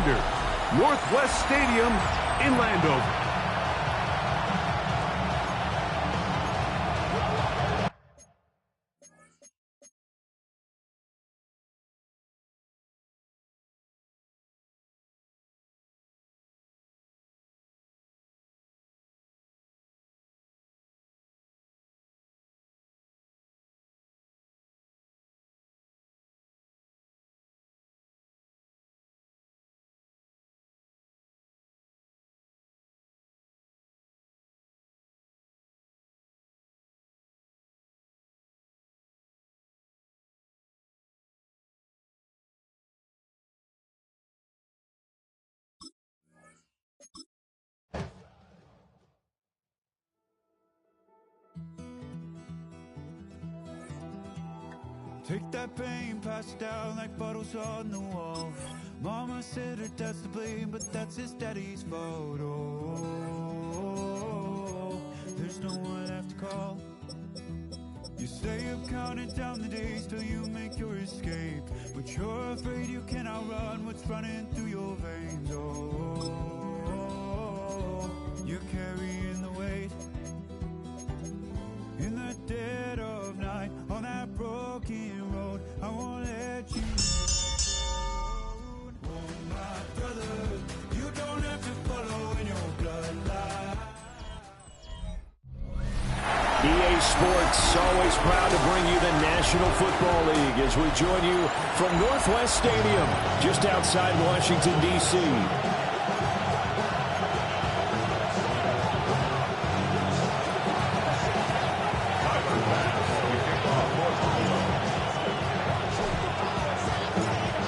Commanders, Northwest Stadium in Landover. Take that pain, pass it down like bottles on the wall. Mama said her dad's to blame, but that's his daddy's fault. Oh, there's no one left to call. You stay up counting down the days till you make your escape, but you're afraid you can't outrun what's running through your veins. Oh, you're carrying the weight in the dead of night on that broken road. I won't let you alone. Oh, my brother, you don't have to follow in your bloodline. EA Sports, always proud to bring you the National Football League as we join you from Northwest Stadium, just outside Washington, D.C.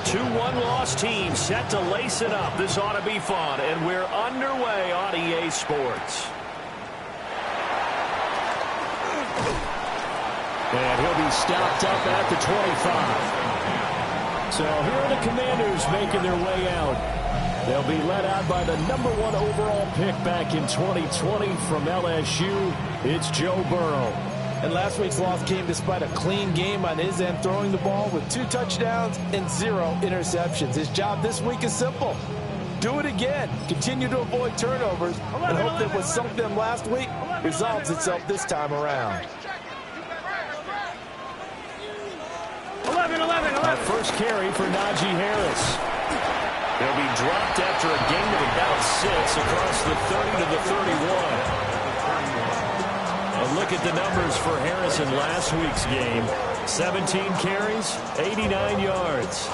Two one-loss teams set to lace it up. This ought to be fun, and we're underway on EA Sports. And he'll be stopped up at the 25. So here are the Commanders making their way out. They'll be led out by the #1 overall pick back in 2020 from LSU. It's Joe Burrow. And last week's loss came despite a clean game on his end, throwing the ball with 2 touchdowns and 0 interceptions. His job this week is simple. Do it again. Continue to avoid turnovers and hope that what sunk them last week resolves itself this time around. 11. Our first carry for Najee Harris. He'll be dropped after a gain of about 6 across the 30 to the 31. A look at the numbers for Harris in last week's game. 17 carries, 89 yards.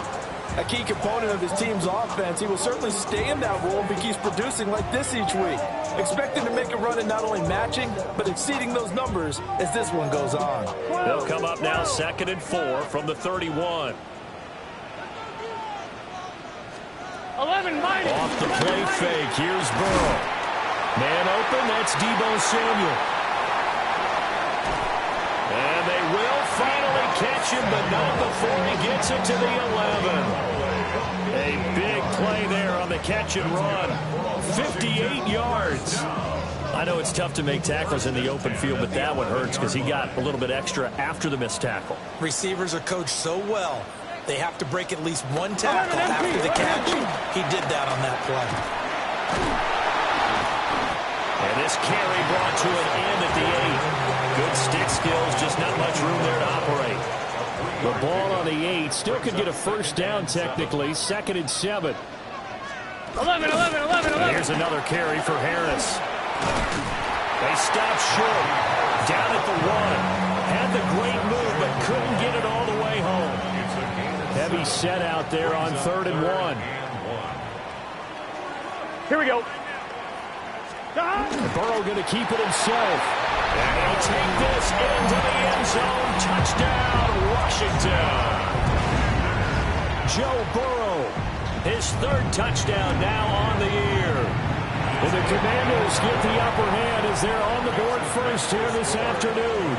A key component of his team's offense. He will certainly stay in that role if he keeps producing like this each week. Expect him to make a run in not only matching, but exceeding those numbers as this one goes on. They'll come up now 2nd and 4 from the 31. 11 minus. Off the play fake, here's Burrow. Man open, that's Deebo Samuel. And they will finally catch him, but not before he gets it to the 11. A big play there on the catch and run. 58 yards. I know it's tough to make tackles in the open field, but that one hurts because he got a little bit extra after the missed tackle. Receivers are coached so well, they have to break at least one tackle after the catch. He did that on that play. And this carry brought to an end at the 8. Good stick skills, just not much room there to operate. The ball on the 8 still could get a first down technically. 2nd and 7. 11. And here's another carry for Harris. They stop short. Down at the 1. Had the great move, but couldn't get it all the way home. Heavy set out there on 3rd and 1. Here we go. Burrow going to keep it himself. And he'll take this into the end zone. Touchdown, Washington. Joe Burrow, his 3rd touchdown now on the year. And the Commanders get the upper hand as they're on the board first here this afternoon.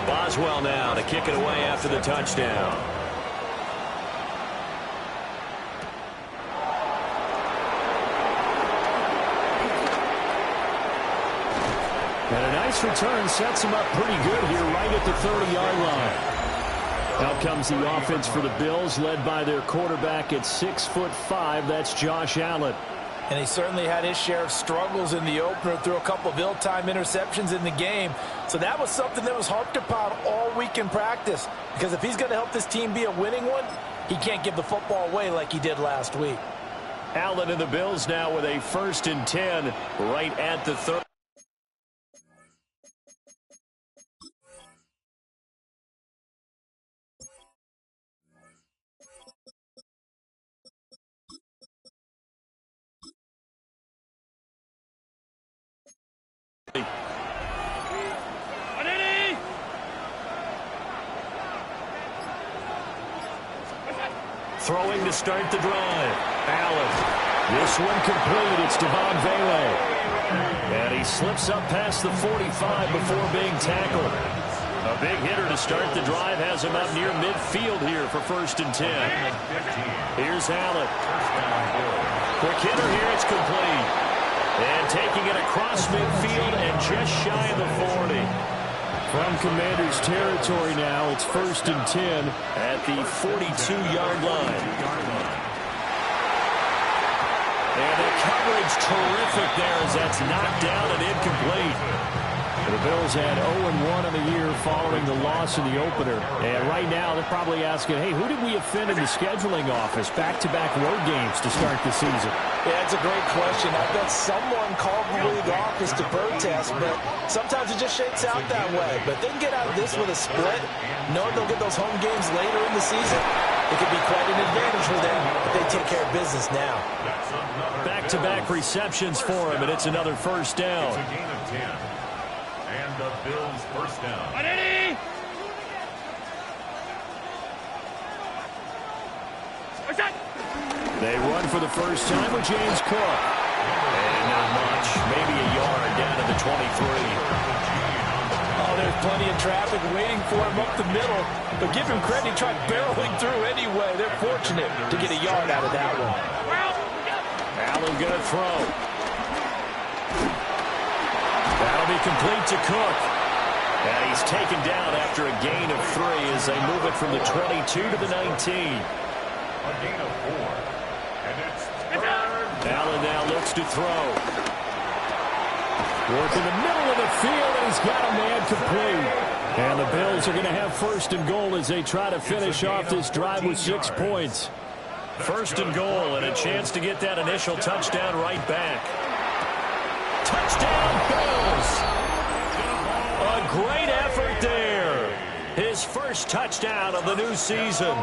Boswell now to kick it away after the touchdown. And a nice return sets him up pretty good here right at the 30-yard line. Out comes the offense for the Bills, led by their quarterback at 6'5". That's Josh Allen. And he certainly had his share of struggles in the opener, threw a couple of ill-timed interceptions in the game. So that was something that was harped upon all week in practice. Because if he's going to help this team be a winning one, he can't give the football away like he did last week. Allen and the Bills now with a 1st and 10 right at the 30. Throwing to start the drive. Allen. This one complete. It's Devon Vele. And he slips up past the 45 before being tackled. A big hitter to start the drive has him up near midfield here for 1st and 10. Here's Allen. Quick hitter here. It's complete. And taking it across midfield and just shy of the 40. From Commander's territory now, it's 1st and 10 at the 42-yard line. And the coverage terrific there as that's knocked down and incomplete. The Bills had 0-1 in the year following the loss in the opener. And right now they're probably asking, hey, who did we offend in the scheduling office? Back-to-back road games to start the season. Yeah, that's a great question. I bet someone called the league office to protest, but sometimes it just shakes out that way. But they can get out of this with a split, knowing they'll get those home games later in the season. It could be quite an advantage for them if they take care of business now. Back-to-back receptions for him, and it's another 1st down. And the Bills' 1st down. They run for the first time with James Cook. And not much. Maybe a yard down to the 23. Oh, there's plenty of traffic waiting for him up the middle. But give him credit, he tried barreling through anyway. They're fortunate to get a yard out of that one. Allen going to throw. That'll be complete to Cook. And he's taken down after a gain of 3 as they move it from the 22 to the 19. A gain of 4. And it's 3rd. Allen now looks to throw. Work in the middle of the field, and he's got a man complete. And the Bills are going to have 1st and goal as they try to finish off this drive with 6 points. 1st and goal, and a chance to get that initial touchdown right back. Touchdown, Bills! A great effort there. His 1st touchdown of the new season.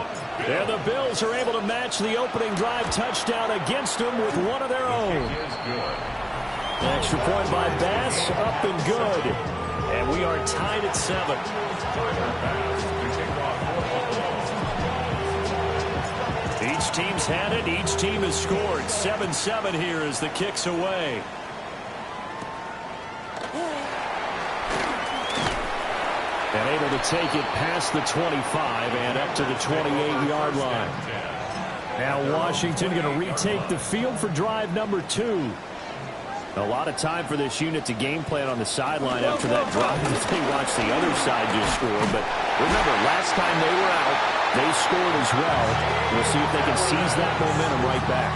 And the Bills are able to match the opening drive touchdown against them with one of their own. Extra point by Bass, up and good. And we are tied at 7. Each team's had it. Each team has scored. 7-7 here as the kick's away. And able to take it past the 25 and up to the 28-yard line. Now Washington going to retake the field for drive number 2. A lot of time for this unit to game plan on the sideline after that drop. They watched the other side just score. But remember, last time they were out, they scored as well. We'll see if they can seize that momentum right back.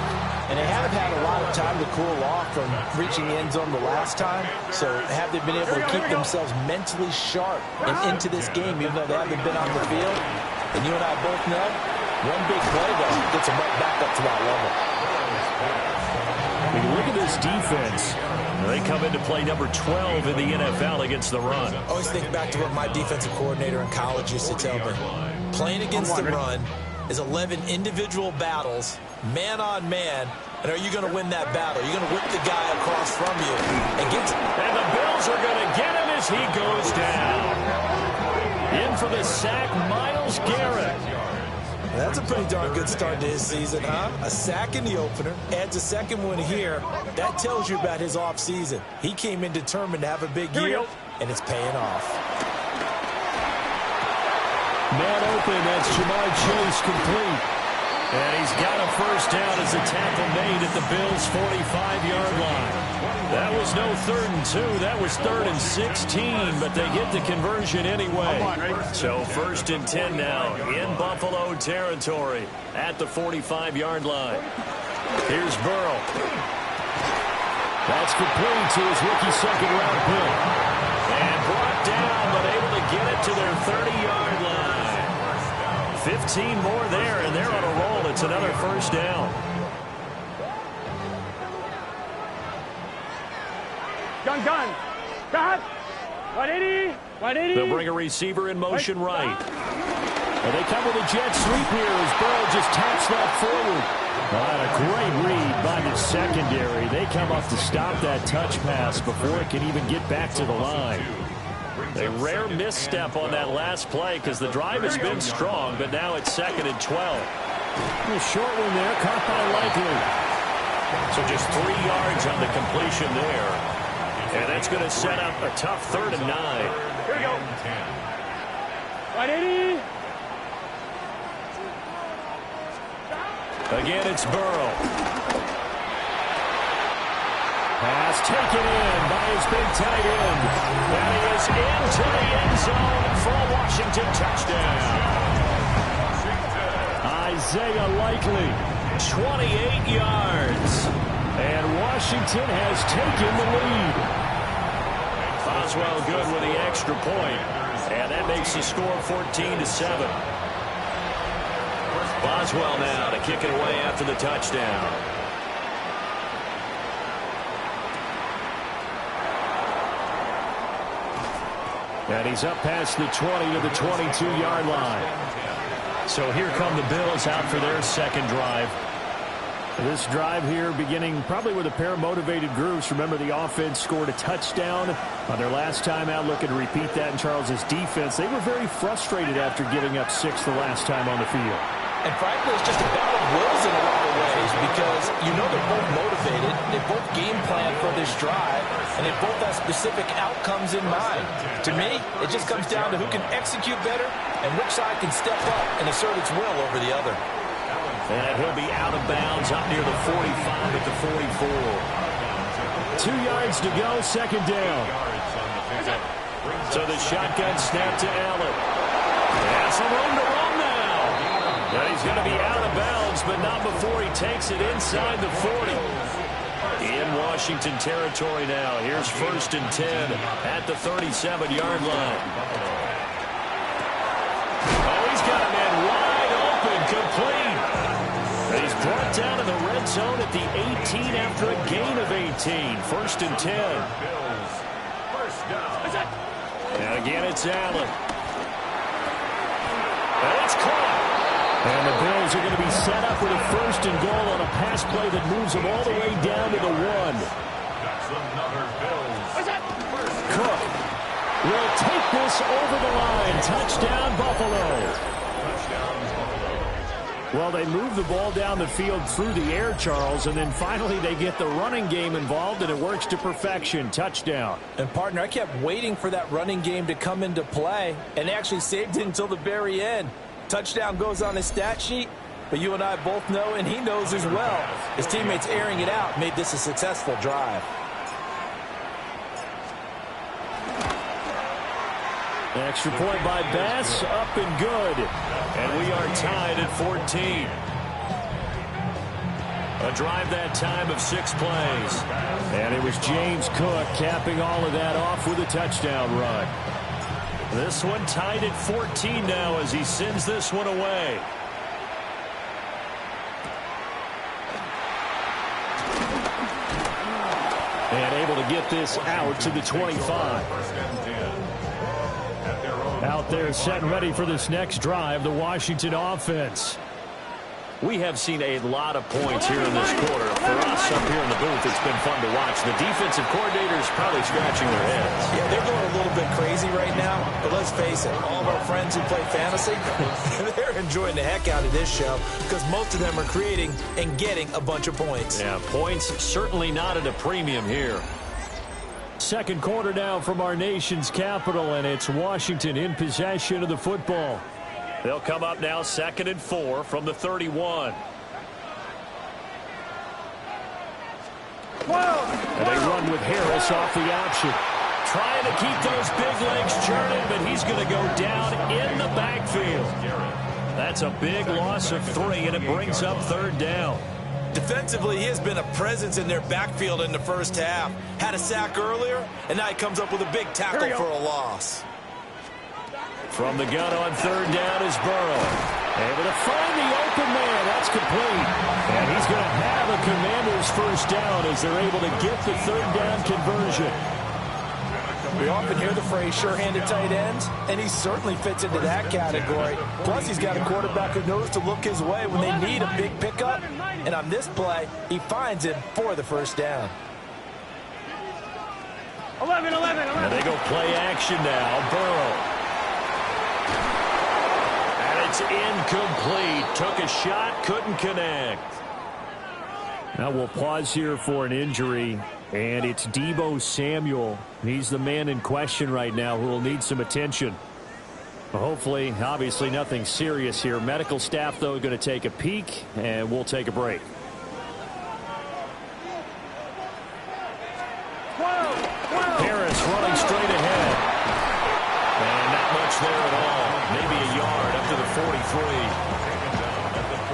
And they have had a lot of time to cool off from reaching the end zone the last time. So have they been able to keep themselves mentally sharp and into this game, even though they haven't been on the field? And you and I both know, one big play, though, gets them right back up to that level. When you look at this defense, they come into play number 12 in the NFL against the run. I always think back to what my defensive coordinator in college used to tell me. Playing against the run is 11 individual battles, man on man, and are you going to win that battle? You're going to whip the guy across from you and get. And the Bills are going to get him as he goes down. In for the sack, Myles Garrett. That's a pretty darn good start to his season, huh? A sack in the opener, adds a second one here. That tells you about his offseason. He came in determined to have a big year, and it's paying off. Man open, that's Jamar Chase complete. And he's got a first down as a tackle made at the Bills' 45-yard line. That was no 3rd and 2. That was 3rd and 16, but they get the conversion anyway. So 1st and 10 now in Buffalo territory at the 45-yard line. Here's Burrow. That's complete to his rookie second-round pick. And brought down, but able to get it to their 30-yard line. 15 more there, and they're on a roll. It's another first down. Gun. Got. 180. 180. They'll bring a receiver in motion right. And they come with a jet sweep here as Burrow just taps that forward. And a great read by the secondary. They come up to stop that touch pass before it can even get back to the line. A rare misstep on that last play because the drive has been strong, but now it's 2nd and 12. A short one there, caught by Likely. So just 3 yards on the completion there. And that's going to set up a tough 3rd and 9. Here we go. 180. Again, it's Burrow. Pass taken in by his big tight end. And he is into the end zone for a Washington touchdown. Isaiah Likely, 28 yards. and Washington has taken the lead. Boswell good with the extra point, and that makes the score 14-7. Boswell now to kick it away after the touchdown. And he's up past the 20 to the 22-yard line. So here come the Bills out for their second drive. This drive here beginning probably with a pair of motivated groups. Remember, the offense scored a touchdown on their last time out, looking to repeat that in Charles's defense. They were very frustrated after giving up 6 the last time on the field. And frankly, it's just a battle of wills in a lot of ways because you know they're both motivated. They both game plan for this drive, and they both have specific outcomes in mind. To me, it just comes down to who can execute better and which side can step up and assert its will over the other. And he'll be out of bounds up near the 45 at the 44. 2 yards to go, second down. So the shotgun snap to Allen. Has some room to run now. And he's going to be out of bounds, but not before he takes it inside the 40. In Washington territory now. Here's 1st and 10 at the 37-yard line. Oh, he's got a man wide open, complete. He's brought down in the red zone at the 18 after a gain of 18. 1st and 10. And again, it's Allen. And it's caught. And the Bills are going to be set up with a 1st and goal on a pass play that moves them all the way down to the 1. Cook will take this over the line. Touchdown, Buffalo. Well, they move the ball down the field through the air, Charles, and then finally they get the running game involved, and it works to perfection. Touchdown. And, partner, I kept waiting for that running game to come into play, and they actually saved it until the very end. Touchdown goes on his stat sheet, but you and I both know, and he knows as well, his teammates airing it out made this a successful drive. Extra point by Bass, up and good. And we are tied at 14. A drive that time of 6 plays. And it was James Cook capping all of that off with a touchdown run. This one tied at 14 now as he sends this one away. And able to get this out to the 25. Out there set and ready for this next drive, the Washington offense. We have seen a lot of points here in this quarter. For us up here in the booth, it's been fun to watch. The defensive coordinators probably scratching their heads. Yeah, they're going a little bit crazy right now, but let's face it, all of our friends who play fantasy, they're enjoying the heck out of this show because most of them are creating and getting a bunch of points. Yeah, points certainly not at a premium here. Second quarter now from our nation's capital, and it's Washington in possession of the football. They'll come up now 2nd and 4 from the 31. And they run with Harris off the option. Trying to keep those big legs churning, but he's going to go down in the backfield. That's a big loss of 3, and it brings up 3rd down. Defensively, he has been a presence in their backfield in the first half. Had a sack earlier, and now he comes up with a big tackle for a loss. From the gun on 3rd down is Burrow. Able to find the open man. That's complete. And he's going to have a Commanders first down as they're able to get the 3rd down conversion. We often hear the phrase sure-handed tight ends, and he certainly fits into that category. Plus, he's got a quarterback who knows to look his way when they need a big pickup. And on this play, he finds him for the first down. 11. And they go play action now. Burrow. And it's incomplete. Took a shot, couldn't connect. Now we'll pause here for an injury. And it's Deebo Samuel. He's the man in question right now who will need some attention. Hopefully, obviously nothing serious here. Medical staff, though, going to take a peek, and we'll take a break. Harris running straight ahead. And not much there at all. Maybe a yard up to the 43.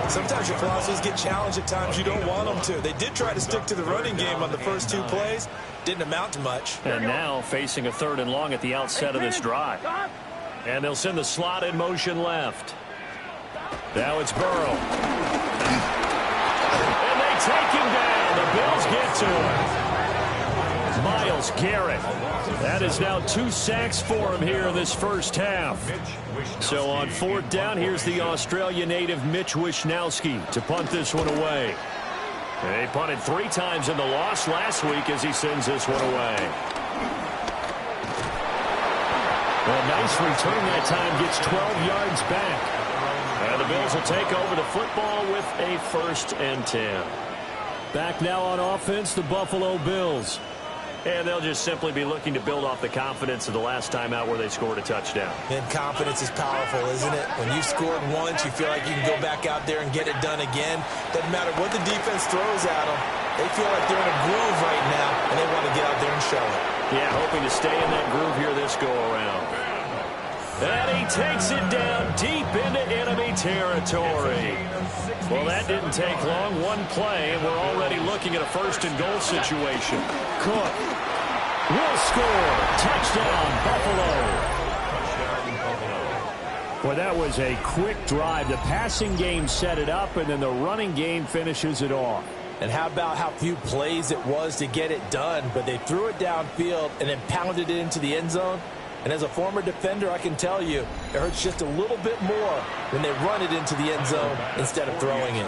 Sometimes your philosophies get challenged at times you don't want them to. They did try to stick to the running game on the first 2 plays. Didn't amount to much. And now facing a 3rd and long at the outset of this drive. And they'll send the slot in motion left. Now it's Burrow. And they take him down. The Bills get to him. Myles Garrett. That is now 2 sacks for him here in this first half. So on 4th down, here's the Australia native Mitch Wishnowsky to punt this one away. They punted 3 times in the loss last week as he sends this one away. Well, nice return that time, gets 12 yards back. And the Bills will take over the football with a 1st and 10. Back now on offense, the Buffalo Bills. And they'll just simply be looking to build off the confidence of the last time out where they scored a touchdown. And confidence is powerful, isn't it? When you've scored once, you feel like you can go back out there and get it done again. Doesn't matter what the defense throws at them. They feel like they're in a groove right now, and they want to get out there and show it. Yeah, hoping to stay in that groove here this go-around. And he takes it down deep into enemy territory. Well, that didn't take long. 1 play, and we're already looking at a 1st and goal situation. Cook will score. Touchdown, Buffalo. Well, that was a quick drive. The passing game set it up, and then the running game finishes it off. And how about how few plays it was to get it done, but they threw it downfield and then pounded it into the end zone. And as a former defender, I can tell you, it hurts just a little bit more when they run it into the end zone instead of throwing it.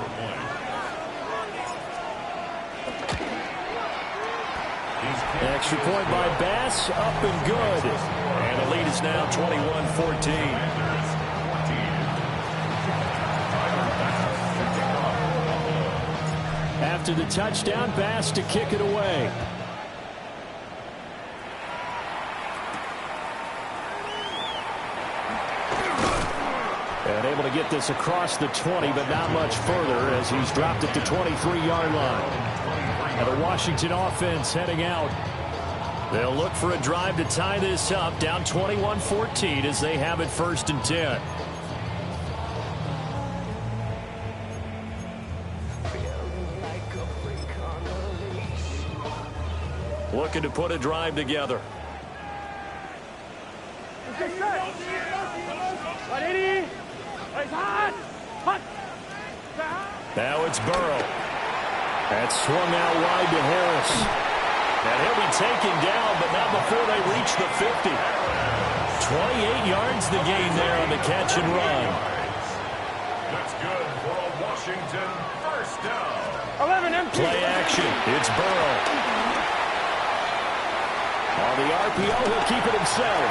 Extra point by Bass, up and good. And the lead is now 21-14. After the touchdown, Bass to kick it away. And able to get this across the 20, but not much further as he's dropped it to 23-yard line. And the Washington offense heading out. They'll look for a drive to tie this up, down 21-14 as they have it 1st and 10. Looking to put a drive together. Now it's Burrow. That's swung out wide to Harris. And he'll be taken down, but not before they reach the 50. 28 yards the gain there on the catch and run. That's good for a Washington 1st down. 11 empty. Play action. It's Burrow. On the RPO, he'll keep it himself.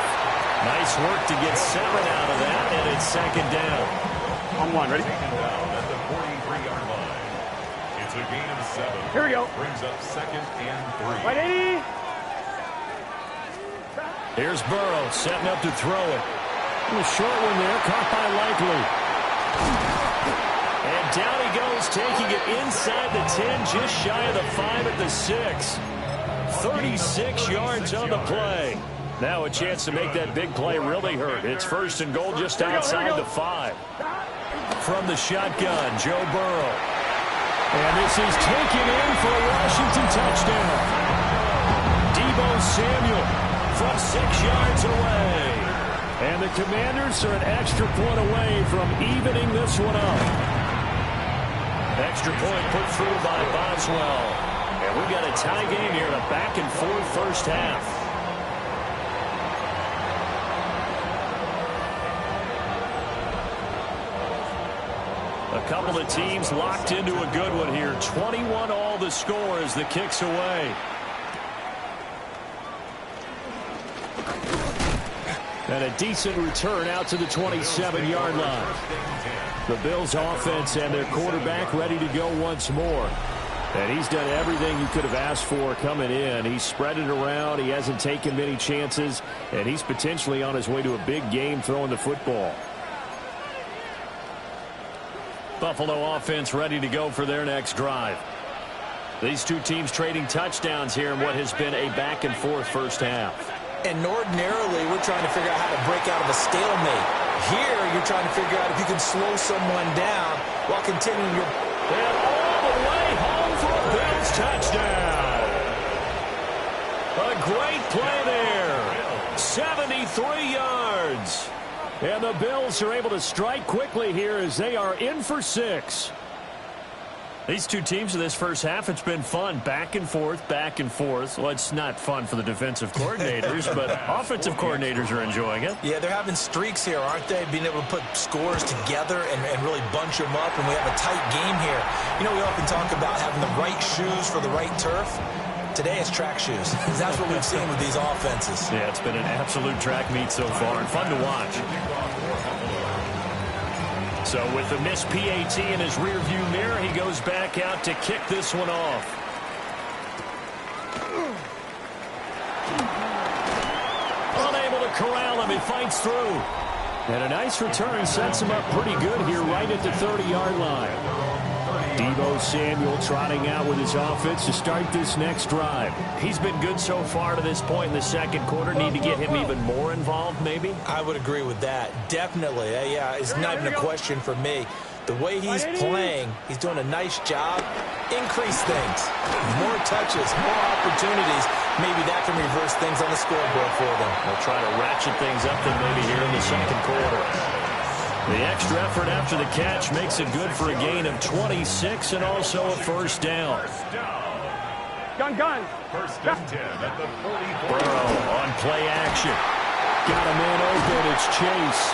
Nice work to get 7 out of that, and it's 2nd down. On 1, ready? Taken down at the 43-yard line. It's a gain of 7. Here we go. Brings up 2nd and 3. Right 80. Here's Burrow setting up to throw it. The short one there, caught by Likely. And down he goes, taking it inside the 10, just shy of the 5 at the 6. 36 yards on the play. Now a chance to make that big play really hurt. It's first and goal just outside the 5. From the shotgun, Joe Burrow. And this is taken in for a Washington touchdown. Deebo Samuel from 6 yards away. And the Commanders are an extra point away from evening this one up. Extra point put through by Boswell. And we've got a tie game here in a back-and-forth first half. A couple of teams locked into a good one here. 21 all the score as the kick's away. And a decent return out to the 27-yard line. The Bills offense and their quarterback ready to go once more. And he's done everything you could have asked for coming in. He's spread it around. He hasn't taken many chances. And he's potentially on his way to a big game throwing the football. Buffalo offense ready to go for their next drive. These two teams trading touchdowns here in what has been a back-and-forth first half. And ordinarily, we're trying to figure out how to break out of a stalemate. Here, you're trying to figure out if you can slow someone down while continuing your... And all the way home for a Bills touchdown. A great play there. 73 yards. And the Bills are able to strike quickly here as they are in for 6. These two teams in this first half, it's been fun. Back and forth, back and forth. Well, it's not fun for the defensive coordinators, but offensive coordinators are enjoying it. Yeah, they're having streaks here, aren't they? Being able to put scores together and really bunch them up, and we have a tight game here. You know, we often talk about having the right shoes for the right turf. Today it's track shoes. That's what we've seen with these offenses. Yeah, it's been an absolute track meet so far and fun to watch. So with the missed PAT in his rearview mirror, he goes back out to kick this one off. Unable to corral him. He fights through. And a nice return sets him up pretty good here right at the 30-yard line. Deebo Samuel trotting out with his offense to start this next drive. He's been good so far to this point in the second quarter. Need to get him even more involved, maybe? I would agree with that. Definitely. Yeah, it's not even a question for me. The way he's playing, he's doing a nice job. Increase things. More touches, more opportunities. Maybe that can reverse things on the scoreboard for them. They'll try to ratchet things up then maybe here in the second quarter. The extra effort after the catch makes it good for a gain of 26 and also a first down. Gun. First and 10 at the 44. Burrow on play action. Got a man open. It's Chase.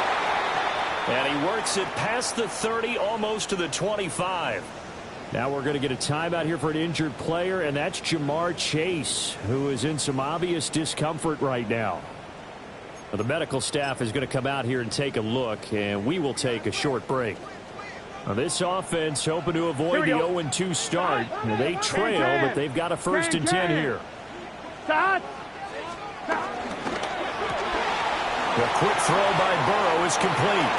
And he works it past the 30, almost to the 25. Now we're going to get a timeout here for an injured player, and that's Jamar Chase, who is in some obvious discomfort right now. The medical staff is going to come out here and take a look, and we will take a short break. Now this offense hoping to avoid the 0-2 start. Now they trail, but they've got a first and 10 here. Start. The quick throw by Burrow is complete.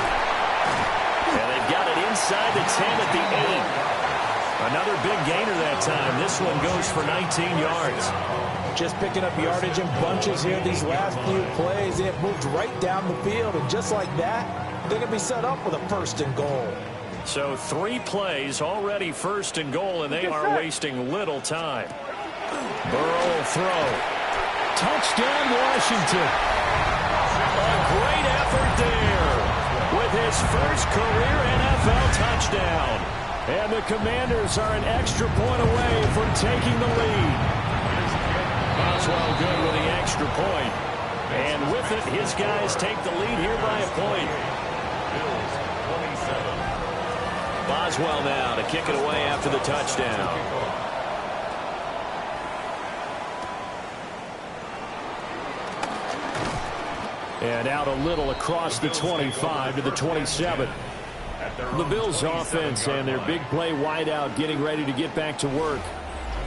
And they've got it inside the 10 at the 8. Another big gainer that time. This one goes for 19 yards. Just picking up yardage in bunches here these last few plays. They have moved right down the field, and just like that, they're going to be set up with a first and goal. So 3 plays already first and goal, and they are wasting little time. Burrow will throw. Touchdown, Washington. A great effort there with his first career NFL touchdown. And the Commanders are an extra point away from taking the lead. Boswell good with the extra point. And with it, his guys take the lead here by a point. Bills 27. Boswell now to kick it away after the touchdown. And out a little across the 25 to the 27. The Bills offense and their big play wideout getting ready to get back to work.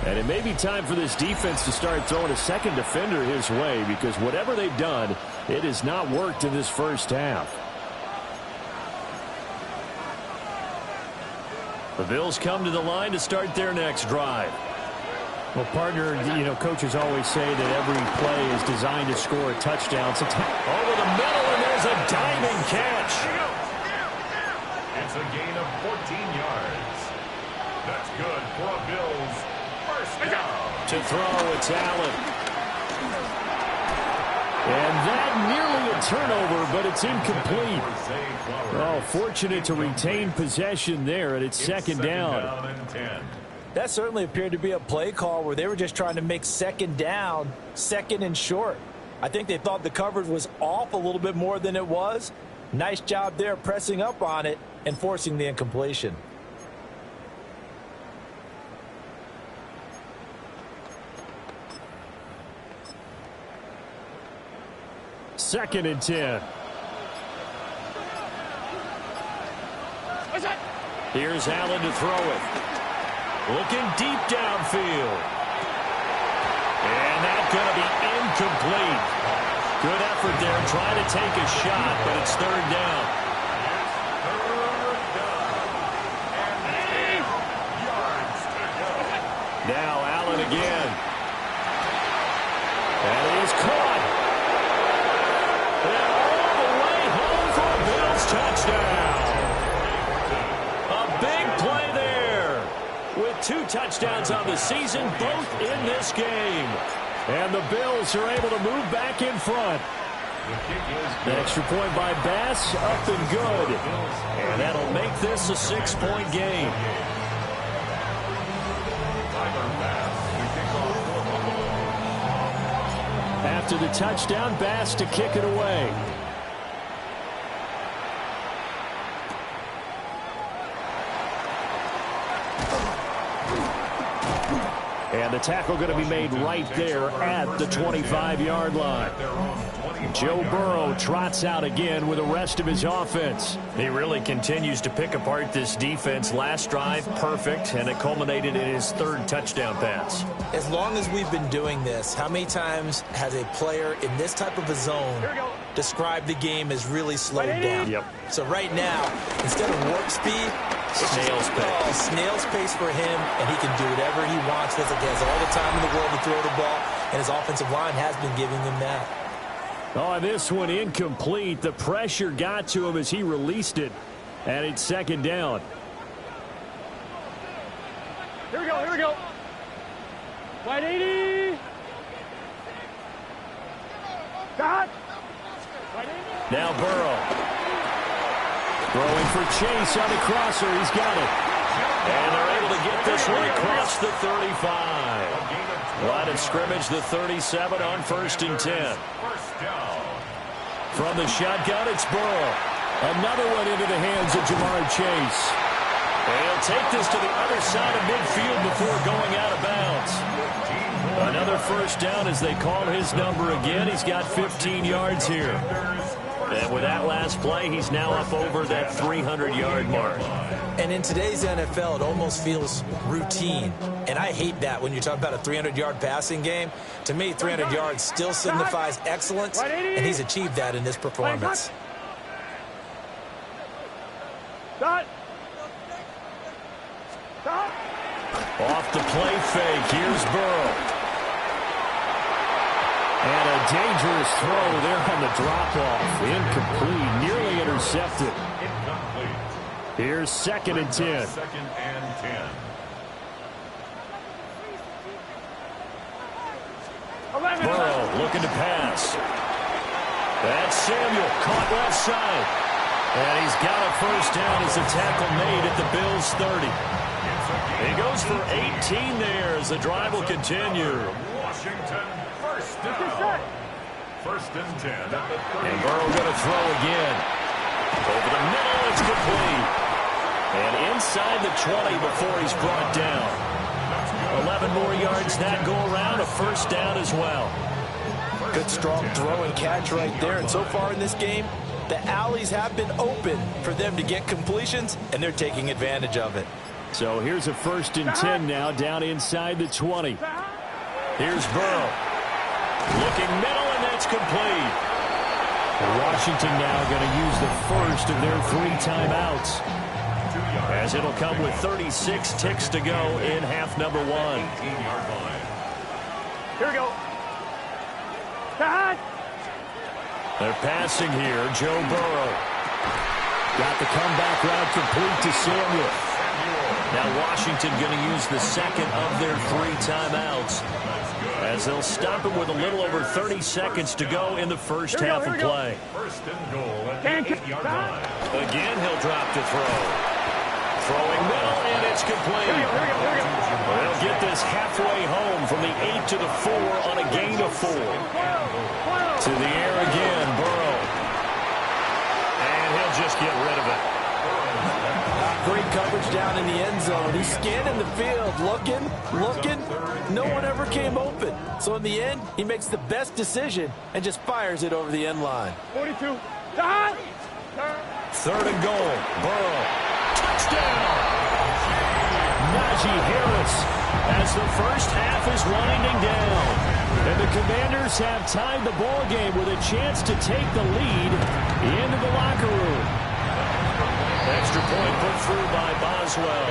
And it may be time for this defense to start throwing a second defender his way, because whatever they've done, It has not worked in this first half. The Bills come to the line to start their next drive. Well, partner, coaches always say that every play is designed to score a touchdown. So over the middle, and there's a diving catch. It's a gain of 14 yards. That's good for a Bills first down. To throw, it's Allen. And that nearly a turnover, but it's incomplete. Oh, fortunate to retain possession there, and it's second down. That certainly appeared to be a play call where they were just trying to make second down, second and short. I think they thought the coverage was off a little bit more than it was. Nice job there pressing up on it and forcing the incompletion. Second and 10. Here's Allen to throw it. Looking deep downfield. And that's going to be incomplete. Good effort there trying to take a shot, but it's third down. Now Allen again. And he is caught. And all the way home for a Bills touchdown. A big play there. With 2 touchdowns on the season, both in this game. And the Bills are able to move back in front. The extra point by Bass, up and good. And that'll make this a 6-point game. After the touchdown, Bass to kick it away. And the tackle going to be made right there at the 25-yard line. Joe Burrow trots out again with the rest of his offense. He really continues to pick apart this defense. Last drive, perfect, and it culminated in his 3rd touchdown pass. As long as we've been doing this, how many times has a player in this type of a zone described the game as really slowed down? Yep. So right now, instead of warp speed, snail's pace. Snail's pace for him, and he can do whatever he wants. He has all the time in the world to throw the ball, and his offensive line has been giving him that. Oh, this one incomplete. The pressure got to him as he released it, and it's second down. Here we go. Wide 80. Dot. Wide 80. Now Burrow. Throwing for Chase on the crosser. He's got it. And they're able to get this one across the 35. Line of scrimmage, the 37 on 1st and 10. From the shotgun, it's Burrow. Another one into the hands of Jamar Chase. And he'll take this to the other side of midfield before going out of bounds. Another first down as they call his number again. He's got 15 yards here. And with that last play, he's now up over that 300-yard mark. And in today's NFL, it almost feels routine. And I hate that when you talk about a 300-yard passing game. To me, 300 yards still signifies excellence, and he's achieved that in this performance. Dot. Off the play fake, here's Burrow. And a dangerous throw there on the drop-off. Incomplete, nearly intercepted. Incomplete. Here's 2nd and 10. 2nd and 10. Burrow looking to pass. That's Samuel, caught left side. And he's got a first down as the tackle made at the Bills' 30. He goes for 18 there as the drive will continue. Washington, first down. 1st and 10 at the 30. And Burrow going to throw again. Over the middle, it's complete. And inside the 20 before he's brought down. 11 more yards that go around, a first down as well. Good strong throw and catch right there. And so far in this game, the alleys have been open for them to get completions, and they're taking advantage of it. So here's a 1st and 10 now down inside the 20. Here's Burrow. Looking middle, and that's complete. Washington now going to use the first of their 3 timeouts, as it'll come with 36 ticks to go in half number 1. Here we go. Cut. They're passing here. Joe Burrow got the comeback route complete to Samuel. Now Washington going to use the second of their 3 timeouts, as they'll stop it with a little over 30 seconds to go in the first half of play. First and goal at the 8-yard line. Again, he'll drop to throw. Throwing middle, and it's complete. They'll get this halfway home from the 8 to the 4 on a gain of 4. To the air again, Burrow. And he'll just get rid of it. Great coverage down in the end zone. He's scanning the field, looking. No one ever came open. So in the end, he makes the best decision and just fires it over the end line. 42. Third and goal. Burrow. Touchdown! Najee Harris, as the first half is winding down. And the Commanders have tied the ball game with a chance to take the lead into the locker room. Extra point put through by Boswell.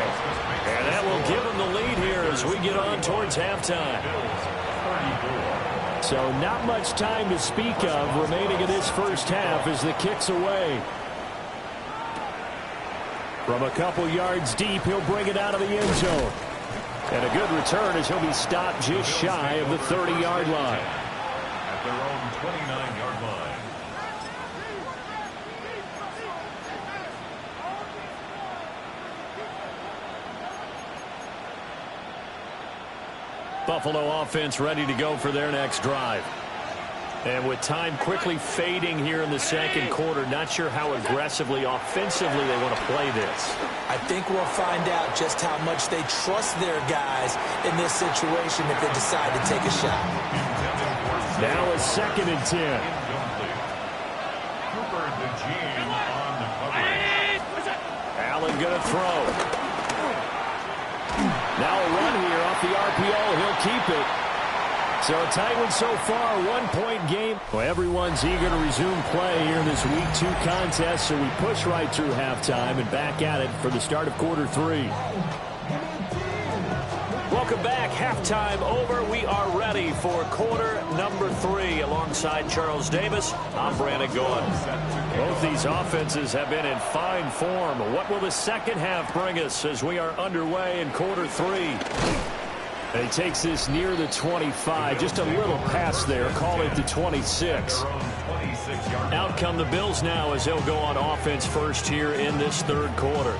And that will give him the lead here as we get on towards halftime. So not much time to speak of remaining in this first half as the kick's away. From a couple yards deep, he'll bring it out of the end zone. And a good return as he'll be stopped just shy of the 30-yard line. At their own 29-yard line. Buffalo offense ready to go for their next drive. And with time quickly fading here in the second quarter, not sure how aggressively, offensively they want to play this. I think we'll find out just how much they trust their guys in this situation if they decide to take a shot. Now a 2nd and 10. Cooper DeJean on the coverage. Allen going to throw. Now a run here off the RPO. He'll keep it. So a tight one so far, 1-point game. Well, everyone's eager to resume play here in this Week 2 contest, so we push right through halftime and back at it for the start of quarter 3. Welcome back. Halftime over. We are ready for quarter number 3. Alongside Charles Davis, I'm Brandon Gaughan. Both these offenses have been in fine form. What will the second half bring us as we are underway in quarter 3? He takes this near the 25, just a little pass there, call it the 26. Out come the Bills now as they'll go on offense first here in this third quarter.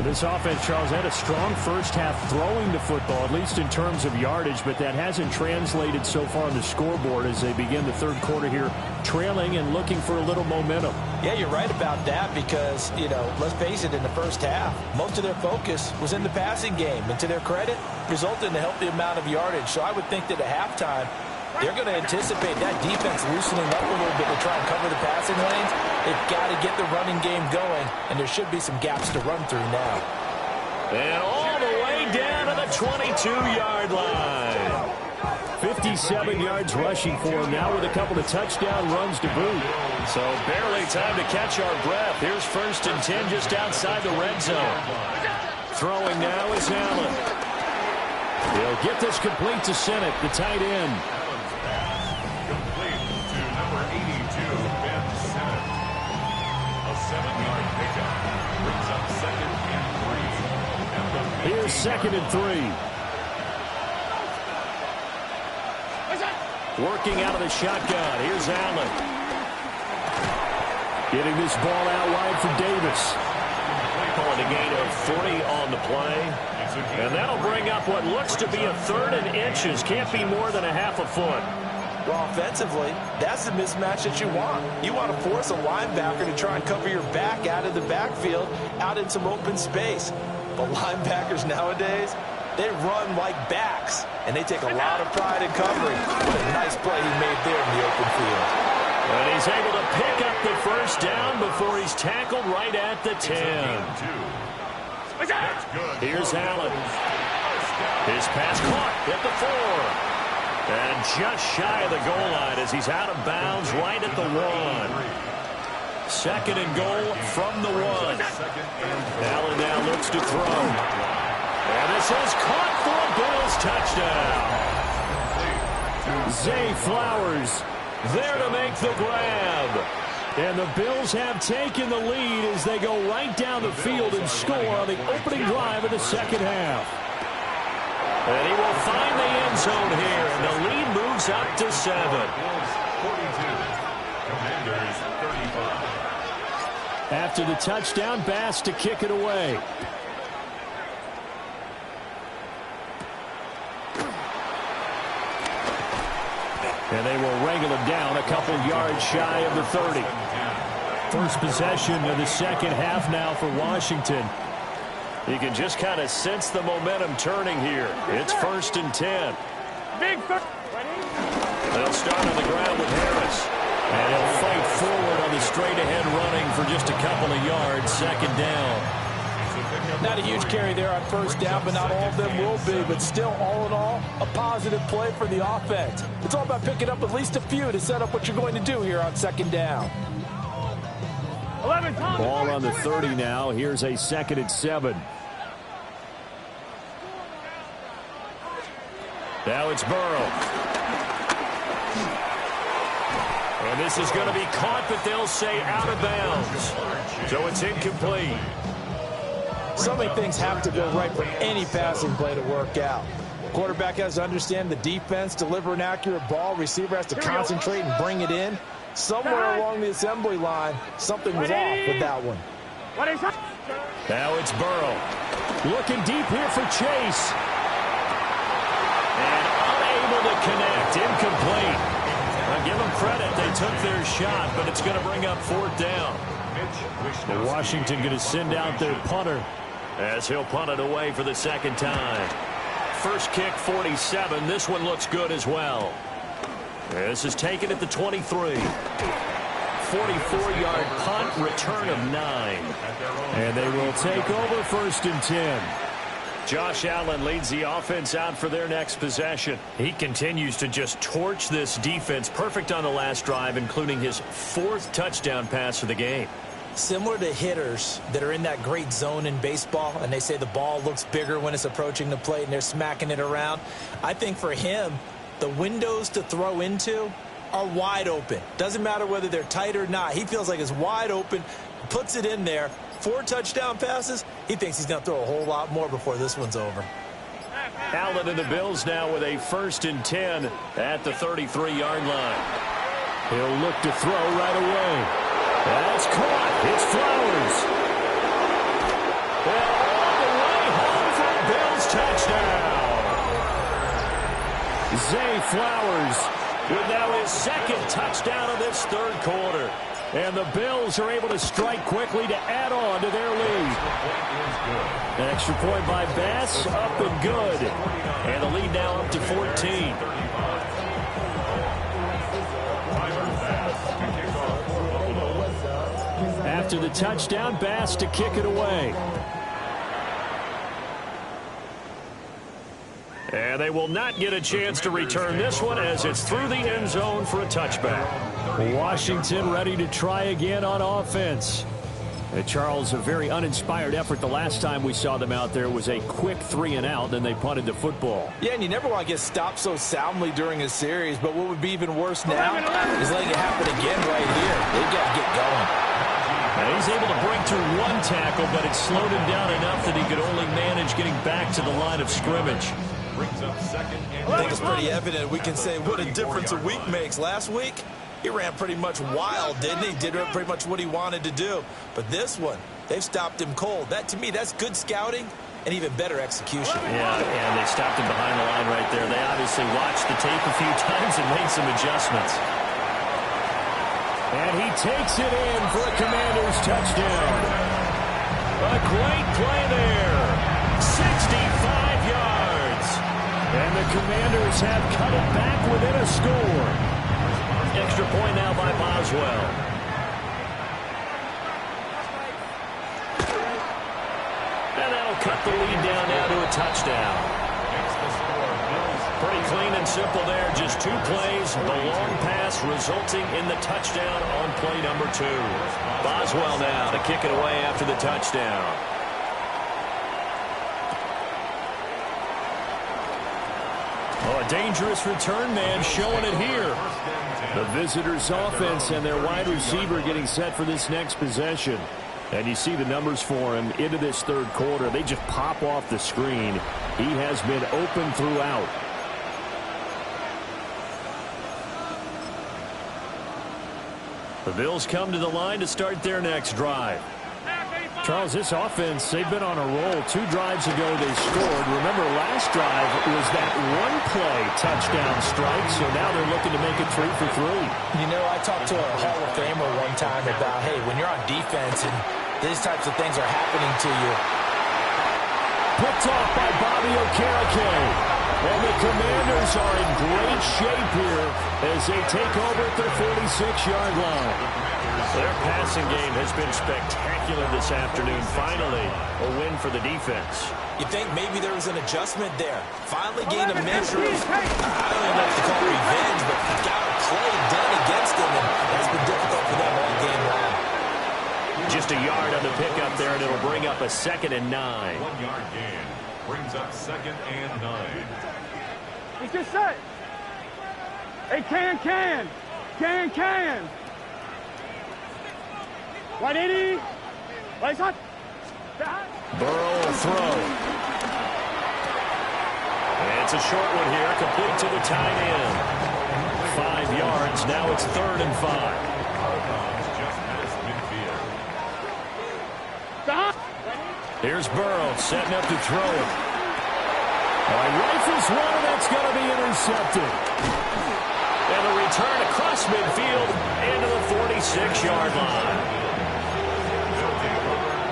This offense, Charles, had a strong first half throwing the football, at least in terms of yardage, but that hasn't translated so far on the scoreboard as they begin the third quarter here, trailing and looking for a little momentum. Yeah, you're right about that because, let's face it, in the first half, most of their focus was in the passing game. And to their credit, resulted in a healthy amount of yardage. So I would think that at halftime, they're going to anticipate that defense loosening up a little bit to try and cover the passing lanes. They've got to get the running game going, and there should be some gaps to run through now. And all the way down to the 22-yard line. 57 yards rushing for him now with a couple of touchdown runs to boot. So barely time to catch our breath. Here's 1st and 10 just outside the red zone. Throwing now is Allen. He'll get this complete to Sennett, the tight end. Complete to number 82, Ben Sennett. A 7-yard pickup brings up 2nd and 3. Here's 2nd and 3. Working out of the shotgun. Here's Allen. Getting this ball out wide for Davis. Calling a gain of 3 on the play. And that'll bring up what looks to be a 3rd and inches. Can't be more than a half a foot. Well, offensively, that's the mismatch that you want. You want to force a linebacker to try and cover your back out of the backfield, out in some open space. But linebackers nowadays, they run like backs, and they take a lot of pride in covering. What a nice play he made there in the open field. And he's able to pick up the first down before he's tackled right at the 10. Here's Allen. His pass caught at the 4. And just shy of the goal line as he's out of bounds right at the 1. Second and goal from the 1. Allen now looks to throw. And this is caught for a Bills touchdown. Zay Flowers there to make the grab. And the Bills have taken the lead as they go right down the field and score on the opening drive of the second half. And he will find the end zone here, and the lead moves up to 7. Commanders 35. After the touchdown, Bass to kick it away. And they will wrangle him down a couple yards shy of the 30. First possession of the second half now for Washington. You can just kind of sense the momentum turning here. It's 1st and 10. They'll start on the ground with Harris. And he'll fight forward on the straight-ahead running for just a couple of yards. Second down. Not a huge carry there on first down, but not all of them will be. But still, all in all, a positive play for the offense. It's all about picking up at least a few to set up what you're going to do here on second down. Ball on the 30 now. Here's a 2nd and 7. Now it's Burrow. And this is going to be caught, but they'll say out of bounds. So it's incomplete. So many things have to go right for any passing play to work out. Quarterback has to understand the defense, deliver an accurate ball. Receiver has to concentrate and bring it in. Somewhere along the assembly line, something was off with that one. Now it's Burrow. Looking deep here for Chase. And unable to connect. Incomplete. I'll give them credit. They took their shot, but it's going to bring up 4th down. And Washington going to send out their punter as he'll punt it away for the second time. First kick, 47. This one looks good as well. This is taken at the 23. 44-yard punt, return of 9. And they will take over 1st and 10. Josh Allen leads the offense out for their next possession. He continues to just torch this defense. Perfect on the last drive, including his 4th touchdown pass of the game. Similar to hitters that are in that great zone in baseball, and they say the ball looks bigger when it's approaching the plate and they're smacking it around. I think for him, the windows to throw into are wide open. Doesn't matter whether they're tight or not. He feels like it's wide open, puts it in there. 4 touchdown passes. He thinks he's going to throw a whole lot more before this one's over. Allen and the Bills now with a 1st and 10 at the 33-yard line. He'll look to throw right away. That's caught. It's Flowers. And all the way home for a Bills touchdown. Zay Flowers with now his 2nd touchdown of this 3rd quarter. And the Bills are able to strike quickly to add on to their lead. An extra point by Bass, up and good. And the lead now up to 14. After the touchdown, Bass to kick it away. And they will not get a chance to return this one as it's through the end zone for a touchback. Washington ready to try again on offense. And Charles, a very uninspired effort. The last time we saw them out there was a quick 3-and-out, then they punted the football. Yeah, and you never want to get stopped so soundly during a series, but what would be even worse now is letting it happen again right here. They've got to get going. And he's able to break through 1 tackle, but it slowed him down enough that he could only manage getting back to the line of scrimmage. Brings up 2nd and I think it's pretty evident. We can say what a difference a week makes. Last week, he ran pretty much wild, didn't he? Did pretty much what he wanted to do. But this one, they've stopped him cold. That, to me, that's good scouting and even better execution. Yeah, and they stopped him behind the line right there. They obviously watched the tape a few times and made some adjustments. And he takes it in for a Commanders touchdown. A great play there. 65 yards. And the Commanders have cut it back within a score. Extra point now by Boswell. And that'll cut the lead down now to a touchdown. Pretty clean and simple there. Just 2 plays. The long pass resulting in the touchdown on play number 2. Boswell now to kick it away after the touchdown. Oh, a dangerous return man showing it here. The visitors' offense and their wide receiver getting set for this next possession. And you see the numbers for him into this third quarter. They just pop off the screen. He has been open throughout. The Bills come to the line to start their next drive. Charles, this offense, they've been on a roll. 2 drives ago they scored. Remember, last drive was that one-play touchdown strike, so now they're looking to make it 3 for 3. You know, I talked to a Hall of Famer one time about, hey, when you're on defense and these types of things are happening to you. Picked off by Bobby Okereke. And the Commanders are in great shape here as they take over at their 46-yard line. Their passing game has been spectacular this afternoon. Finally, a win for the defense. You think maybe there was an adjustment there. Finally gained a measure of, I don't even know if to call it revenge, but got a play done against them, and that's been difficult for them all game long. Just a yard on the pickup there, and it'll bring up a 2nd and 9. 1-yard gain brings up 2nd and 9. He's just set. Hey, can. Right, 80. Right, hot. Burrow will throw. And it's a short one here, complete to the tight end. 5 yards, now it's 3rd and 5. Here's Burrow setting up to throw it. Rifles one, and that's going to be intercepted. And a return across midfield into the 46-yard line.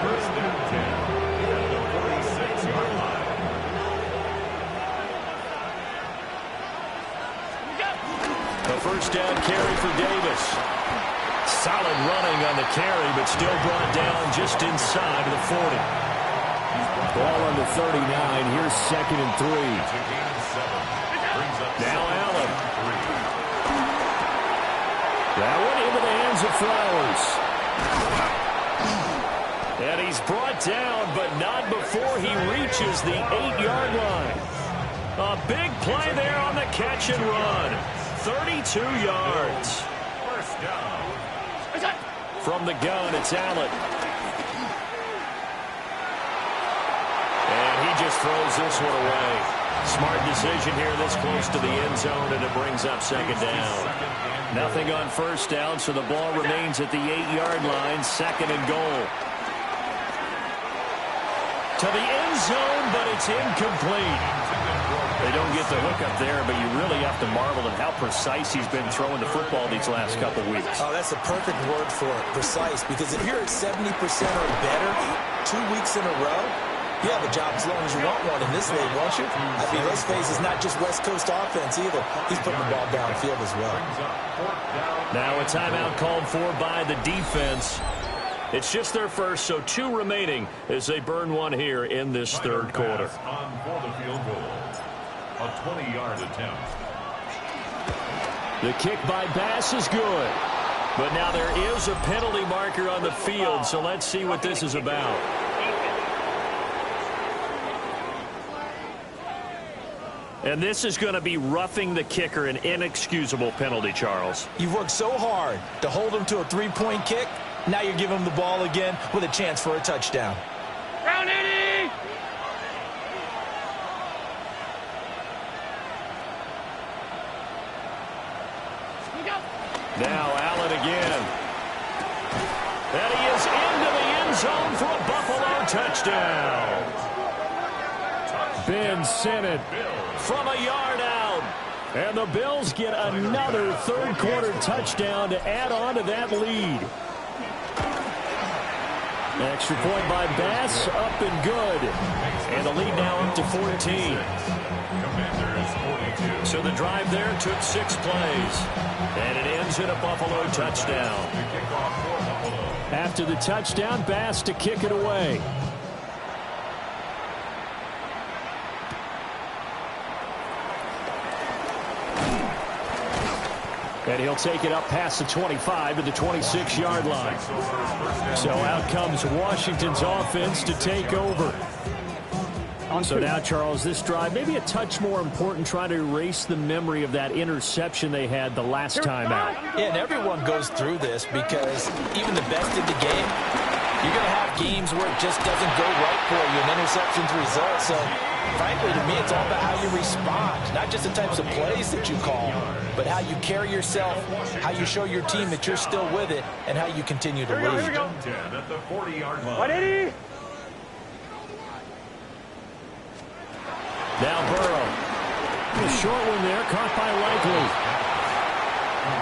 First and 10 at the 46-yard line. A first down carry for Davis. Solid running on the carry, but still brought down just inside of the 40. Ball on the 39. Here's 2nd and 3. Now Allen. That one into the hands of Flowers. And he's brought down, but not before he reaches the 8-yard line. A big play there on the catch and run. 32 yards. First down. From the gun, it's Allen. And he just throws this one away. Smart decision here this close to the end zone, and it brings up 2nd down. Nothing on first down, so the ball remains at the 8-yard line, 2nd and goal. To the end zone, but it's incomplete. They don't get the hook up there, but you really have to marvel at how precise he's been throwing the football these last couple weeks. Oh, that's the perfect word for it, precise, because if you're at 70% or better 2 weeks in a row, you have a job as long as you want one in this league, won't you? I mean, let's face it, it's not just West Coast offense either. He's putting the ball downfield as well. Now a timeout called for by the defense. It's just their first, so 2 remaining as they burn one here in this third quarter. On for the field goal. A 20-yard attempt. The kick by Bass is good. But now there is a penalty marker on the field, so let's see what this is about. And this is going to be roughing the kicker, an inexcusable penalty, Charles. You've worked so hard to hold him to a 3-point kick. Now you're giving him the ball again with a chance for a touchdown. Down 80. Now Allen again. And he is into the end zone for a Buffalo touchdown. Ben Sinnott From a yard out. And the Bills get another third quarter touchdown to add on to that lead. Extra point by Bass, up and good. And the lead now up to 14. So the drive there took 6 plays. And it ends in a Buffalo touchdown. After the touchdown, Bass to kick it away. And he'll take it up past the 25 to the 26-yard line. So out comes Washington's offense to take over. So now, Charles, this drive, maybe a touch more important, trying to erase the memory of that interception they had the last time out. Yeah, and everyone goes through this because even the best in the game, you're going to have games where it just doesn't go right for you, and interceptions result. So, frankly, to me, it's all about how you respond, not just the types of plays that you call, but how you carry yourself, how you show your team that you're still with it, and how you continue to lead. Here we go. 10 at the 40-yard line. 180. Now Burrow. A short one there, caught by Likely.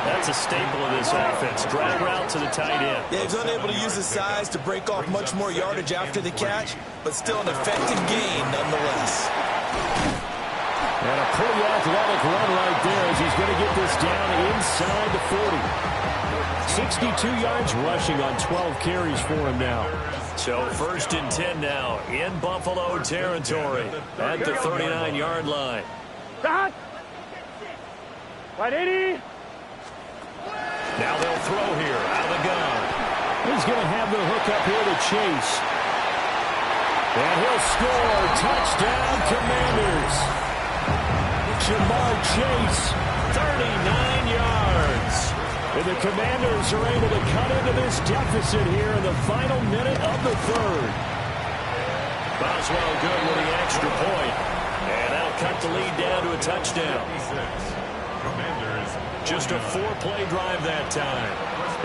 That's a staple of this offense. Drag route to the tight end. Yeah, he's unable to use his size to break off much more yardage after the catch, but still an effective gain nonetheless. And a pretty athletic run right there as he's going to get this down inside the 40. 62 yards rushing on 12 carries for him now. So 1st and 10 now in Buffalo territory at the 39-yard line. Stop. 180. Now they'll throw here out of the gun. He's going to have the hook up here to Chase. And he'll score. Touchdown, Commanders. Jamar Chase, 39 yards. And the Commanders are able to cut into this deficit here in the final minute of the 3rd. Boswell good with the extra point. And that'll cut the lead down to a touchdown. Commanders. Just a 4-play drive that time.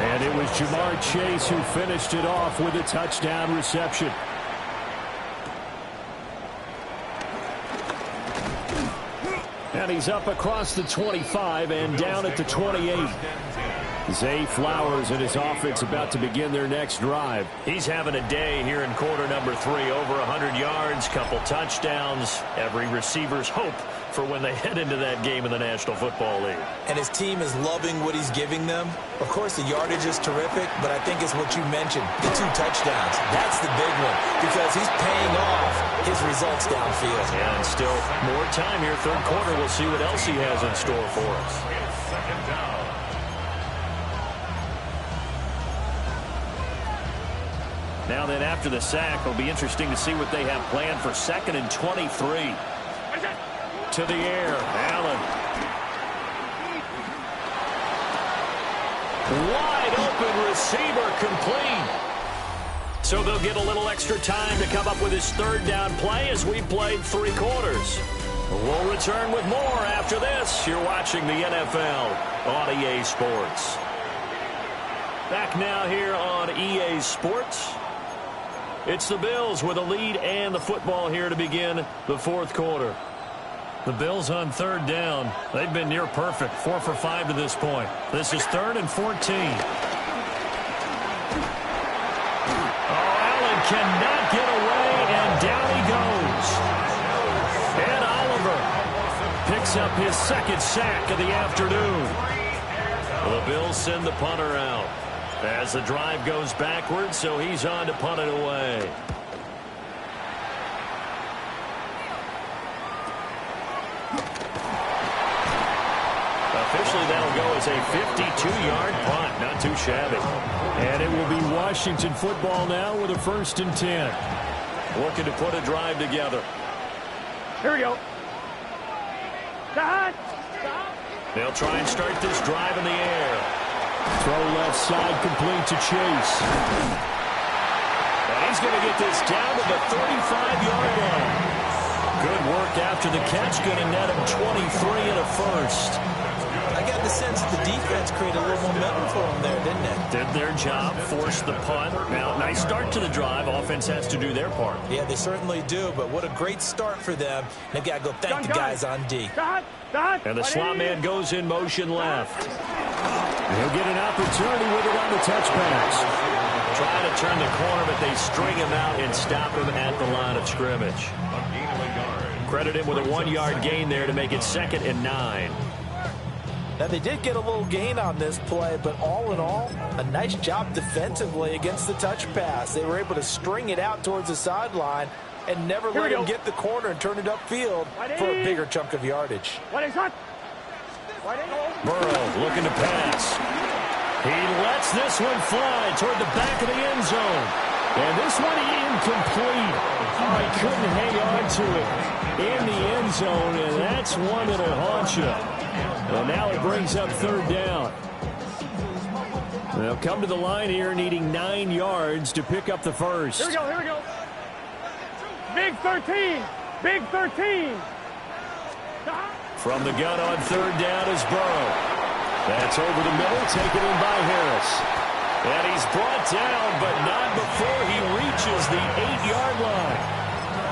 And it was Jamar Chase who finished it off with a touchdown reception. And he's up across the 25 and down at the 28. Zay Flowers and his offense about to begin their next drive. He's having a day here in quarter number 3. Over 100 yards, couple touchdowns. Every receiver's hope for when they head into that game in the National Football League. And his team is loving what he's giving them. Of course, the yardage is terrific, but I think it's what you mentioned, the 2 touchdowns. That's the big one because he's paying off his results downfield. Yeah, and still more time here. 3rd quarter, we'll see what else he has in store for us. Second down. Now then, after the sack, it'll be interesting to see what they have planned for 2nd and 23. To the air, Allen. Wide open receiver, complete. So they'll get a little extra time to come up with his 3rd down play as we played 3 quarters. We'll return with more after this. You're watching the NFL on EA Sports. Back now here on EA Sports. It's the Bills with a lead and the football here to begin the 4th quarter. The Bills on 3rd down. They've been near perfect. 4 for 5 to this point. This is 3rd and 14. Oh, Allen cannot get away, and down he goes. And Oliver picks up his 2nd sack of the afternoon. The Bills send the punter out as the drive goes backwards, so he's on to punt it away. Officially, that'll go as a 52-yard punt. Not too shabby. And it will be Washington football now with a 1st and 10. Looking to put a drive together. Here we go. Stop. They'll try and start this drive in the air. Throw left side complete to Chase. And he's going to get this down to the 35-yard line. Good work after the catch. Going to net him 23 and a 1st. I got the sense that the defense created a little momentum for them there, didn't it? Did their job, forced the punt. Now, nice start to the drive. Offense has to do their part. Yeah, they certainly do, but what a great start for them. They've got to go thank the guys on D. And the slot man goes in motion left. He'll get an opportunity with it on the touch pass. Trying to turn the corner, but they string him out and stop him at the line of scrimmage. Credit him with a 1-yard gain there to make it 2nd and 9. Now, they did get a little gain on this play, but all in all, a nice job defensively against the touch pass. They were able to string it out towards the sideline and never let him get the corner and turn it upfield for a bigger chunk of yardage. Burrow looking to pass. He lets this one fly toward the back of the end zone. And this one incomplete. Oh, he couldn't hang on to it in the end zone, and that's one that'll haunt you. And now it brings up third down. They'll come to the line here needing 9 yards to pick up the first. Here we go, here we go. Big 13. Big 13. From the gun on third down is Burrow. That's over the middle, taken in by Harris. And he's brought down, but not before he reaches the 8-yard line.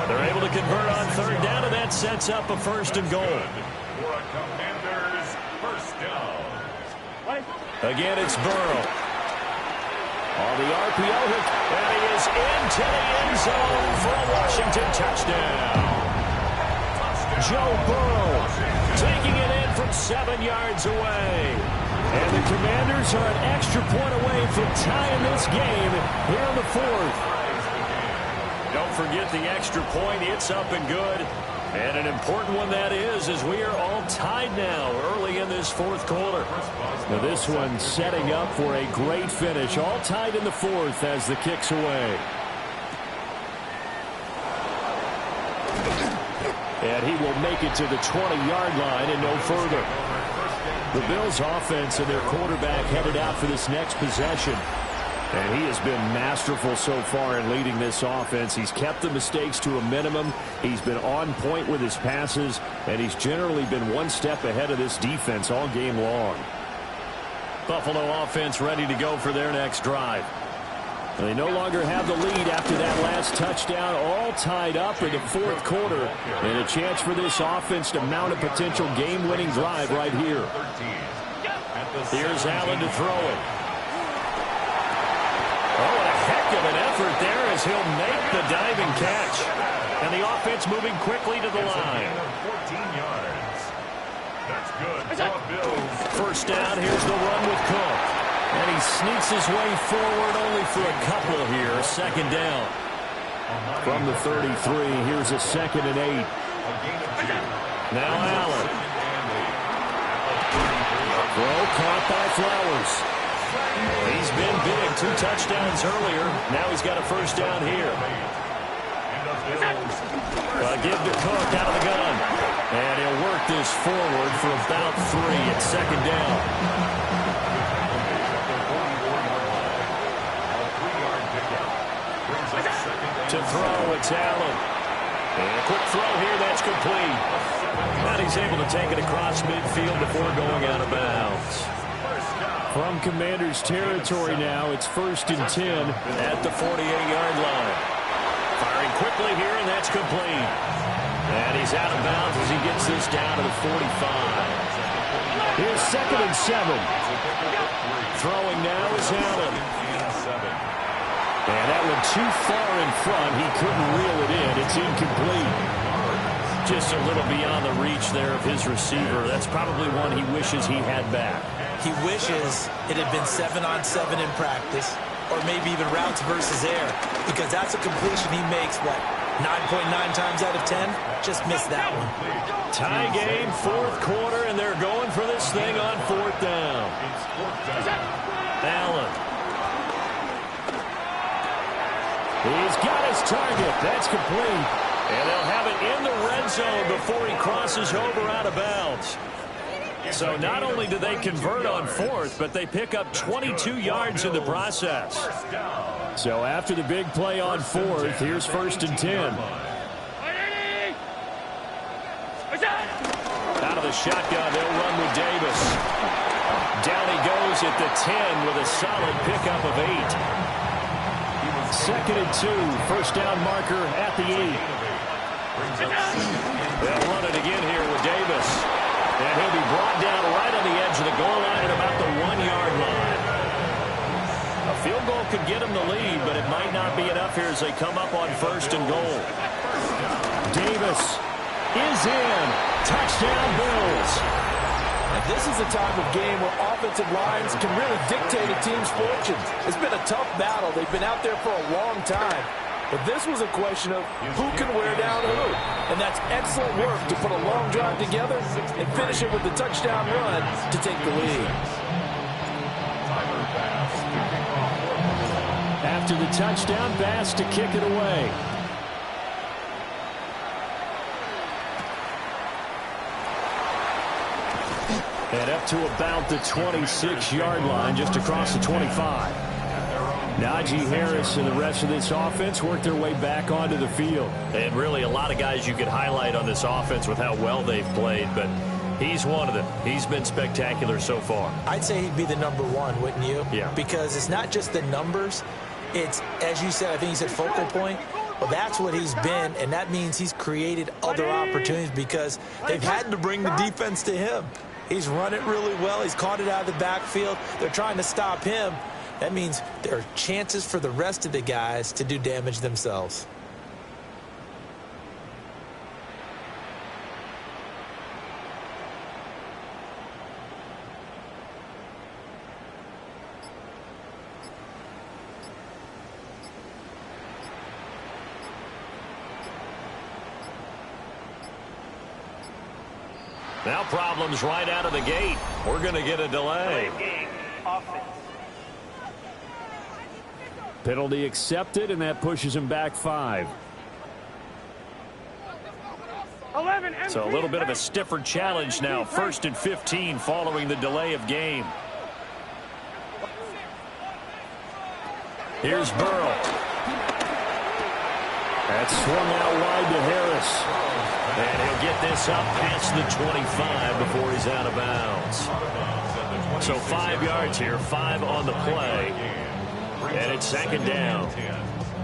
They're able to convert on third down, and that sets up a first and goal. For a Commanders first down. Again, it's Burrow. On the RPO hook, and he is into the end zone for a Washington touchdown. Joe Burrow taking it in from 7 yards away. And the Commanders are an extra point away from tying this game here in the fourth. Don't forget the extra point. It's up and good. And an important one that is, as we are all tied now early in this fourth quarter. Now this one setting up for a great finish. All tied in the fourth as the kick's away. And he will make it to the 20-yard line and no further. The Bills' offense and their quarterback headed out for this next possession. And he has been masterful so far in leading this offense. He's kept the mistakes to a minimum. He's been on point with his passes. And he's generally been one step ahead of this defense all game long. Buffalo offense ready to go for their next drive. They no longer have the lead after that last touchdown, all tied up in the fourth quarter, and a chance for this offense to mount a potential game-winning drive right here. Here's Allen to throw it. Oh, what a heck of an effort there as he'll make the diving catch. And the offense moving quickly to the line. 14 yards. That's good for Bills. First down, here's the run with Cook. And he sneaks his way forward only for a couple here. Second down. From the 33, here's a 2nd and 8. Now Allen. Throw caught by Flowers. He's been big. 2 touchdowns earlier. Now he's got a first down here. Give to Cook out of the gun. And he'll work this forward for about 3 at second down. To throw, it's Allen. And a quick throw here, that's complete. And he's able to take it across midfield before going out of bounds. From Commanders territory now, it's 1st and 10 at the 48-yard line. Firing quickly here, and that's complete. And he's out of bounds as he gets this down to the 45. Here's 2nd and 7. Throwing now is Allen. And that one too far in front. He couldn't reel it in. It's incomplete. Just a little beyond the reach there of his receiver. That's probably one he wishes he had back. He wishes it had been 7-on-7 in practice, or maybe even routes versus air, because that's a completion he makes, what, 9.9 times out of 10? Just missed that one. Tie game, fourth quarter, and they're going for this thing on 4th down. Allen. He's got his target. That's complete. And they'll have it in the red zone before he crosses over out of bounds. So not only do they convert on 4th, but they pick up 22 yards in the process. So after the big play on 4th, here's 1st and 10. Out of the shotgun, they'll run with Davis. Down he goes at the 10 with a solid pickup of 8. 2nd and 2, first down marker at the 8. They'll run it again here with Davis. And he'll be brought down right on the edge of the goal line at about the 1-yard line. A field goal could get him the lead, but it might not be enough here as they come up on 1st and goal. Davis is in. Touchdown Bills. And this is a time of game where offensive lines can really dictate a team's fortunes. It's been a tough battle. They've been out there for a long time. But this was a question of who can wear down who. And that's excellent work to put a long drive together and finish it with the touchdown run to take the lead. After the touchdown pass to kick it away. And up to about the 26-yard line, just across the 25. Najee Harris and the rest of this offense work their way back onto the field. And really a lot of guys you could highlight on this offense with how well they've played, but he's one of them. He's been spectacular so far. I'd say he'd be the number one, wouldn't you? Yeah. Because it's not just the numbers. It's, as you said, I think you said focal point. Well, that's what he's been, and that means he's created other opportunities because they've had to bring the defense to him. He's run it really well. He's caught it out of the backfield. They're trying to stop him. That means there are chances for the rest of the guys to do damage themselves. Now problems right out of the gate. We're going to get a delay. Penalty accepted, and that pushes him back 5. So a little bit of a stiffer challenge now. 1st and 15 following the delay of game. Here's Burrow. That's swung out wide to Harris. And he'll get this up past the 25 before he's out of bounds. So 5 yards here, 5 on the play. And it's 2nd down.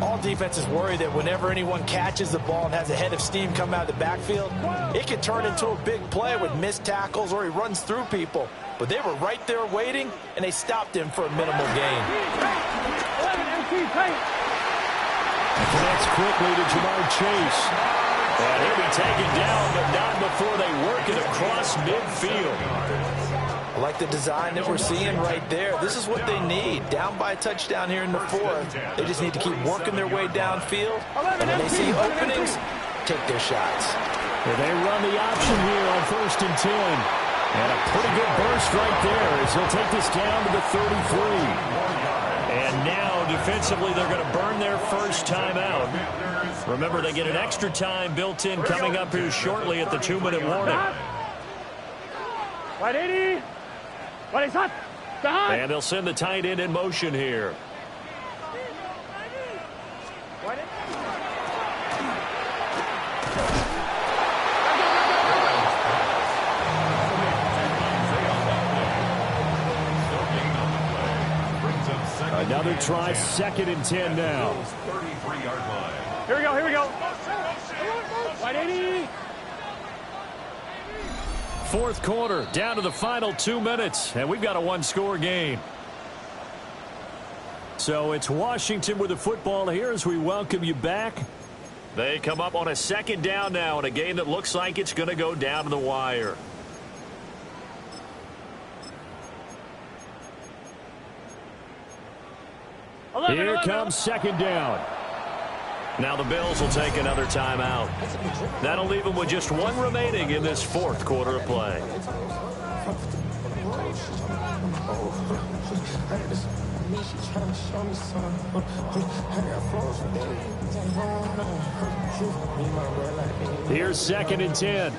All defenses worry that whenever anyone catches the ball and has a head of steam come out of the backfield, it can turn into a big play with missed tackles or he runs through people. But they were right there waiting, and they stopped him for a minimal gain. Connects quickly to Jamar Chase. And he'll be taken down, but not before they work it across midfield. I like the design that we're seeing right there. This is what they need. Down by a touchdown here in the 4th. They just need to keep working their way downfield. And when they see openings, take their shots. Well, they run the option here on 1st and 10. And a pretty good burst right there as he'll take this down to the 33. And now, defensively, they're going to burn their first timeout. Remember, they get an extra time built in coming up here shortly at the 2-minute warning. And they'll send the tight end in motion here. Another try, 2nd and 10 now. Here we go, here we go. 180. 4th quarter, down to the final 2 minutes, and we've got a 1-score game. So it's Washington with the football here as we welcome you back. They come up on a 2nd down now in a game that looks like it's going to go down to the wire. Here comes 2nd down. Now the Bills will take another timeout. That'll leave them with just 1 remaining in this 4th quarter of play. Here's 2nd and 10.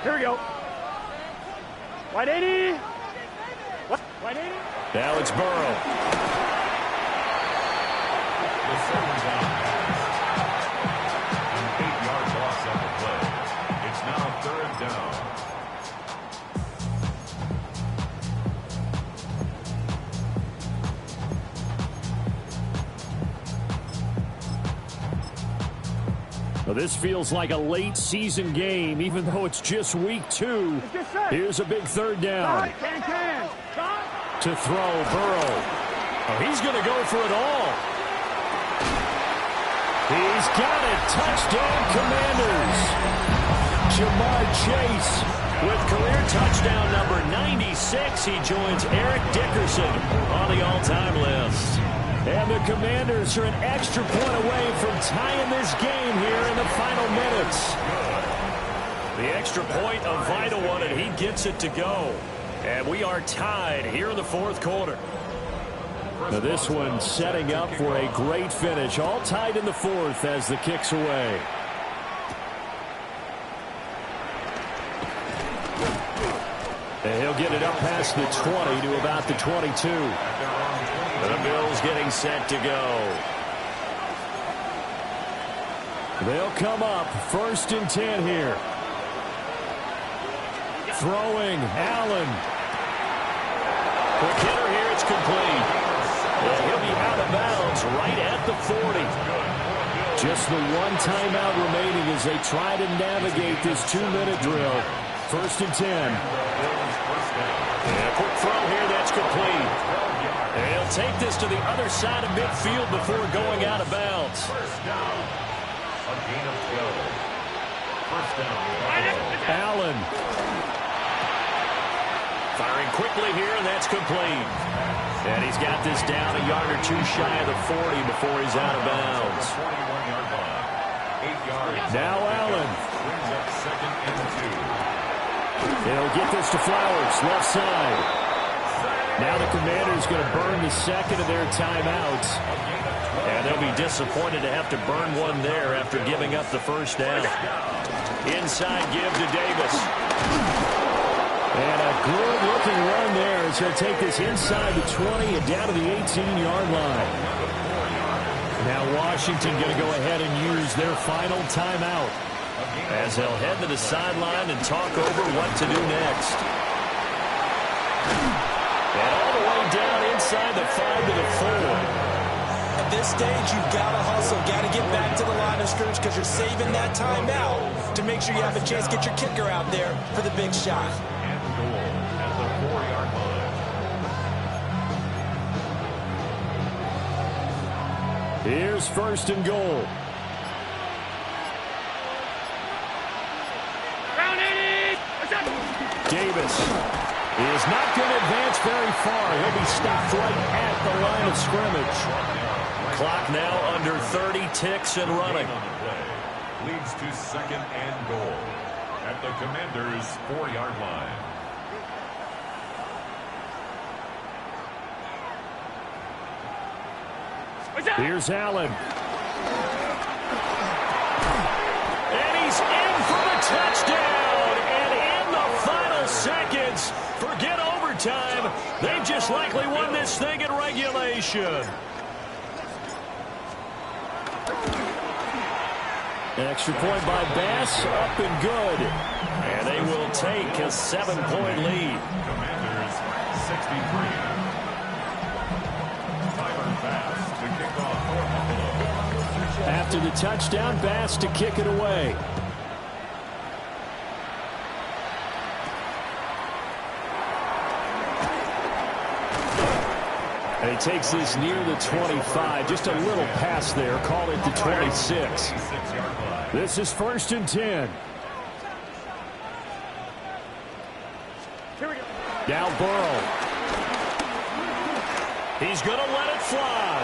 Here we go. 180. What? 180. Now it's Burrow. The 2nd down. An 8-yard loss on the play. It's now 3rd down. Well, this feels like a late season game, even though it's just week 2. Here's a big 3rd down. To throw, Burrow. Oh, he's going to go for it all. He's got it. Touchdown, Commanders. Jamar Chase with career touchdown number 96. He joins Eric Dickerson on the all-time list. And the Commanders are an extra point away from tying this game here in the final minutes. The extra point, a vital one, and he gets it to go. And we are tied here in the fourth quarter. Now this one setting up for a great finish. All tied in the fourth as the kick's away. And he'll get it up past the 20 to about the 22. The Bills getting set to go. They'll come up 1st and 10 here. Throwing, Allen. Quick hitter here, it's complete. And he'll be out of bounds right at the 40. Just the one timeout remaining as they try to navigate this 2-minute drill. 1st and 10. And a quick throw here, that's complete. And he'll take this to the other side of midfield before going out of bounds. First down. A gain of 12. First down. Allen. Firing quickly here, and that's complete. And he's got this down a yard or two shy of the 40 before he's out of bounds. 41-yard line. 8 yards. Now Allen. Brings up 2nd and 2. He'll get this to Flowers, left side. Now the Commanders going to burn the second of their timeouts. And they'll be disappointed to have to burn one there after giving up the first down. Inside give to Davis. And a good-looking run there as he'll take this inside the 20 and down to the 18-yard line. Now Washington going to go ahead and use their final timeout as they'll head to the sideline and talk over what to do next. And all the way down inside the 5 to the 4. At this stage, you've got to hustle, got to get back to the line of scrimmage because you're saving that timeout to make sure you have a chance to get your kicker out there for the big shot. And goal at the 4-yard line. Here's 1st and goal. Davis is not going to advance very far. He'll be stopped right at the line of scrimmage. Clock now under 30 ticks and running. Leads to 2nd and goal at the Commanders' 4-yard line. Here's Allen. And he's in for the touchdown. And in the final seconds, forget overtime. They've just likely won this thing in regulation. An extra point by Bass, up and good. And they will take a 7-point lead. Commanders 63. Tyler Bass to kick off for Buffalo. After the touchdown, Bass to kick it away. And he takes this near the 25. Just a little pass there. Call it the 26. This is 1st and 10. Now Burrow. He's going to let it fly.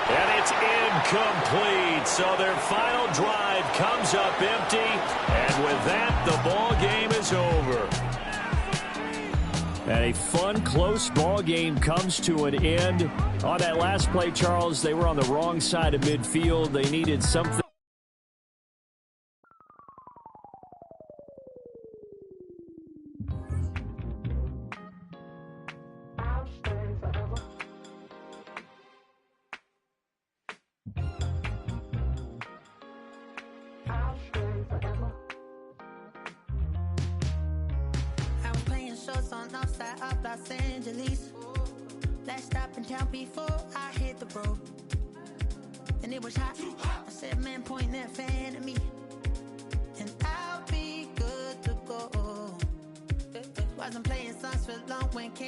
And it's incomplete. So their final drive comes up empty. And with that, the ball game is over. And a fun, close ball game comes to an end. On that last play, Charles, they were on the wrong side of midfield. They needed something. On north side of Los Angeles. Last stop in town before I hit the road. And it was hot. I said, man, point that fan at me. And I'll be good to go. Wasn't playing songs for long when came